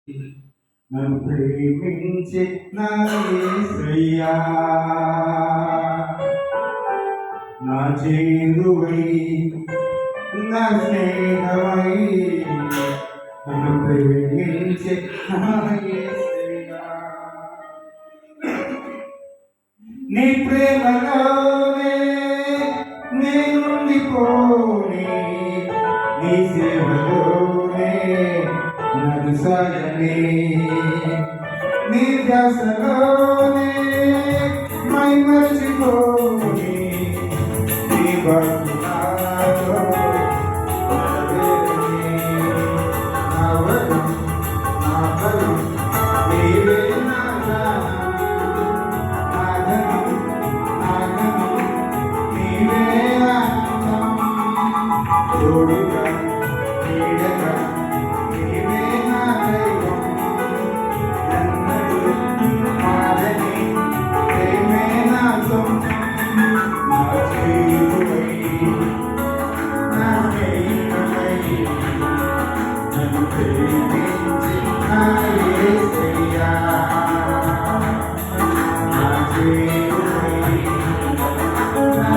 నన్ను ప్రేమించి నా యేసయ్యా నా చేరువై నా స్నేహమై నన్ను ప్రేమించి నా యేసయ్యా నీ ప్రేమలోనే నేనుండిపోని నీ సేవలోనే నడుసాగనే నీ ధ్యాసలోనే మై మర్చిపోని నీ భక్తునాలో నా వరం నా బలం నీవే నా తోడుగా నీడగా నీవే నా దైవం నన్నడు మాదని ప్రేమే నా సొంతం నా చేరువై నా స్నేహితుడై నన్ను ప్రేమించి నా యేసయ్యా నా చేరువై నా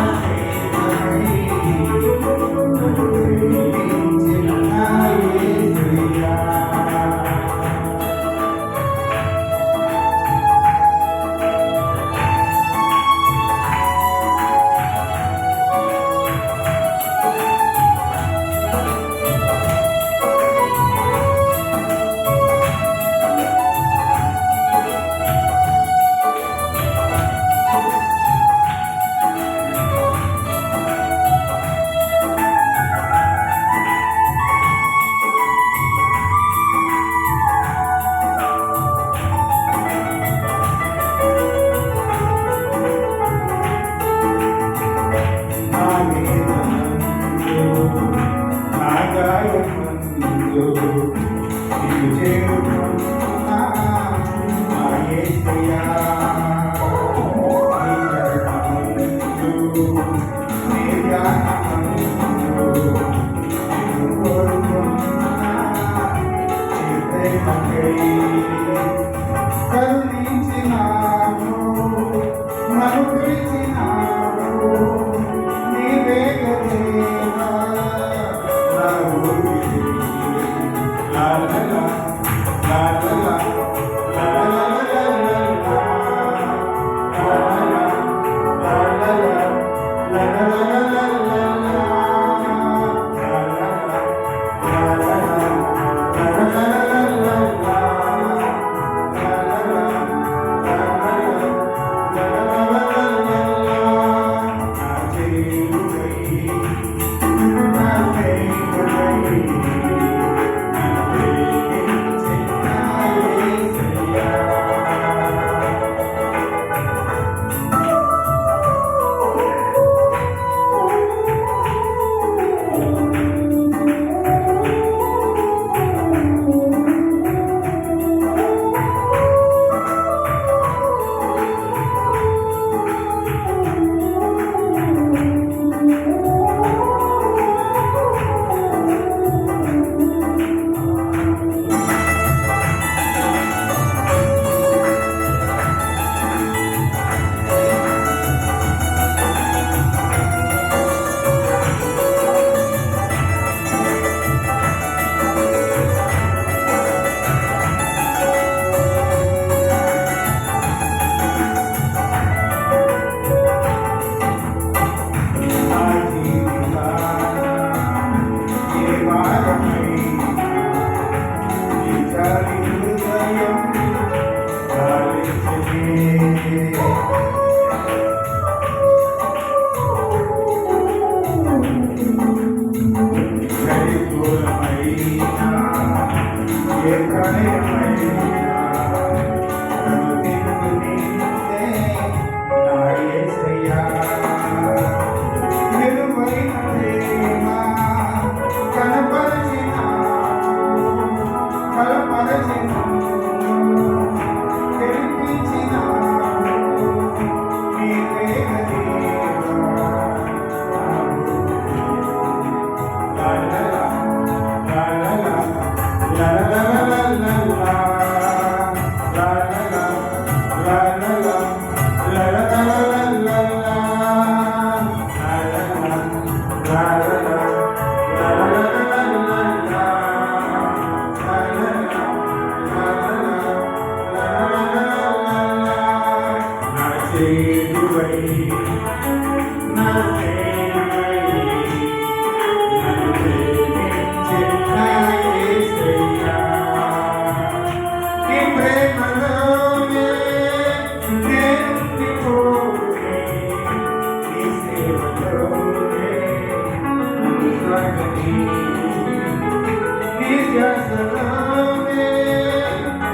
కరుణించినావు నన్ను పిలిచినావు నీవే గదేవా నా ఊపిరి లా లా లా లా la la la la la la నీ ధ్యాసలోనే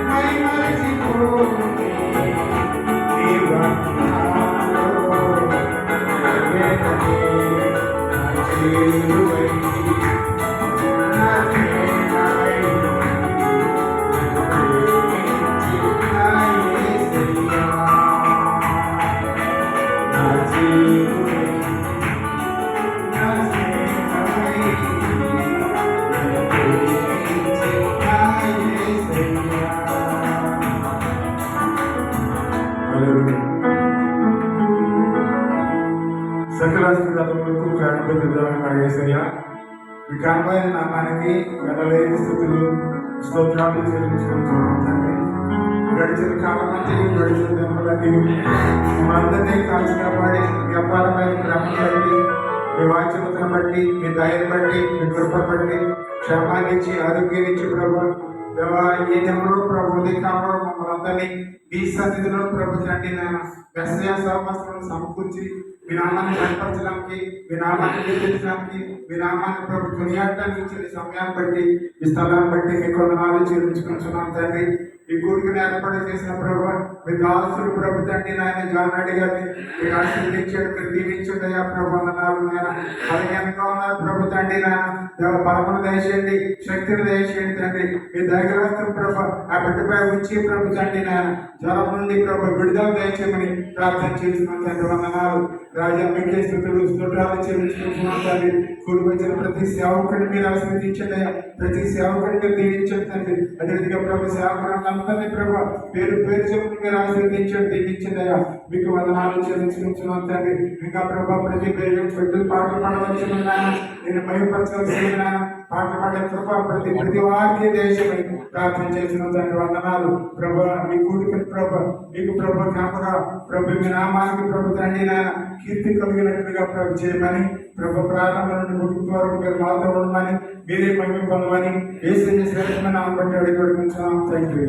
మై మరచిపోతే నీ వందనాలో వేదనే నా చేరువై నా ప్రేమై నా యేసయ్యా నా చేరువై నా స్నేహమై నా యేసయ్యా. హల్లెలూయా. సకల స్థితులకు కారణభూతుడైన మీ కనబడిన నామానికి వెనలేని స్థుతులు స్తోత్రాలు చెల్లించుకుంటున్నాం తండ్రి. గడిచిన కాలం అంటే గడిచిన దినములన్నీ మనందరినీ కాల్చి కాపాడి మీ అపారమైన ప్రేమను బట్టి మీ వాక్యతను బట్టి మీ దయను బట్టి మీ కృపను బట్టి క్షేమాన్ని ఇచ్చి ఆరోగ్యాన్ని ఇచ్చి ప్రభు దేవా ఈ దినంలో ప్రభు ఉదయకాలంలో మమ్మల్ని అందరినీ మీ సన్నిధిలో ప్రభు తండ్రి వ్యవసాయ సహవాసాలను సమకూర్చి మీ నామాన్ని బయటపరచడానికి మీ నామాన్ని నిర్మించడానికి మీ నామాన్ని ప్రభు కొనియాడటానికి ఇచ్చిన సమయాన్ని బట్టి ఈ స్థలాన్ని బట్టి మీ కొందనాలు చెల్లించుకుంటున్నాం తండ్రి. ఈ కూడికను ఏర్పాటు చేసిన ప్రభు మీ దాసుడు ప్రభు తండ్రి నాయన జానాడి గారిని మీరు ఆశీర్వదించాడు, మీరు దీవించండి అయ్యా ప్రభు అన్నాలు నాయన. అలాగే ఎంతో ఉన్నారు ప్రభు తండ్రి నాయన బలమును దయచేయండి, శక్తిని దయచేయండి తండ్రి. మీ దగ్గర ప్రభు ఆ బిడ్డపై ఉంచి ప్రభు తండ్రి నాయన జ్వరం నుండి ప్రభు విడుదల దయచేయమని ప్రార్థన చేస్తున్నాం తండ్రి. వందనాలు రాజా మీకే స్థుతులు స్తోత్రాలు చెల్లించుకుంటున్నాం తండ్రి. కూడి వచ్చిన ప్రతి సేవకుడిని మీరు ఆశీర్వదించండి అయ్యా, ప్రతి సేవకుడిని మీరు దీవించండి తండ్రి. అదేవిధంగా ప్రభు సేవకులందరినీ ప్రభు పేరు పేరు చెప్పి మీరు ఆశీర్వదించండి, దీవించండి అయ్యా. మీకు వందనాలు చెల్లించుకుంటున్నాం తండ్రి. ఇంకా ప్రభు ప్రతి పేరు పెద్దలు పాటలు పాడవచ్చు నేను భయపరచవలసిన పాటలు పాడే కృప ప్రతి వారికి దేశమని ప్రార్థన చేసిన తండ్రి. వందనాలు ప్రభు మీ కూడికలు ప్రభు మీకు ప్రభు జ్ఞాపక ప్రభు మీ నామానికి ప్రభు తండ్రి నాయన కీర్తి కలిగినట్లుగా ప్రభు చేయమని ప్రభు ప్రారంభ నుండి ముగింపు వరకు మీరు మాతో ఉండమని మీరే మహిమ పొందమని యేసు శ్రేష్టమైన నామం బట్టి అడిగి అడుగుతున్నాం తండ్రి.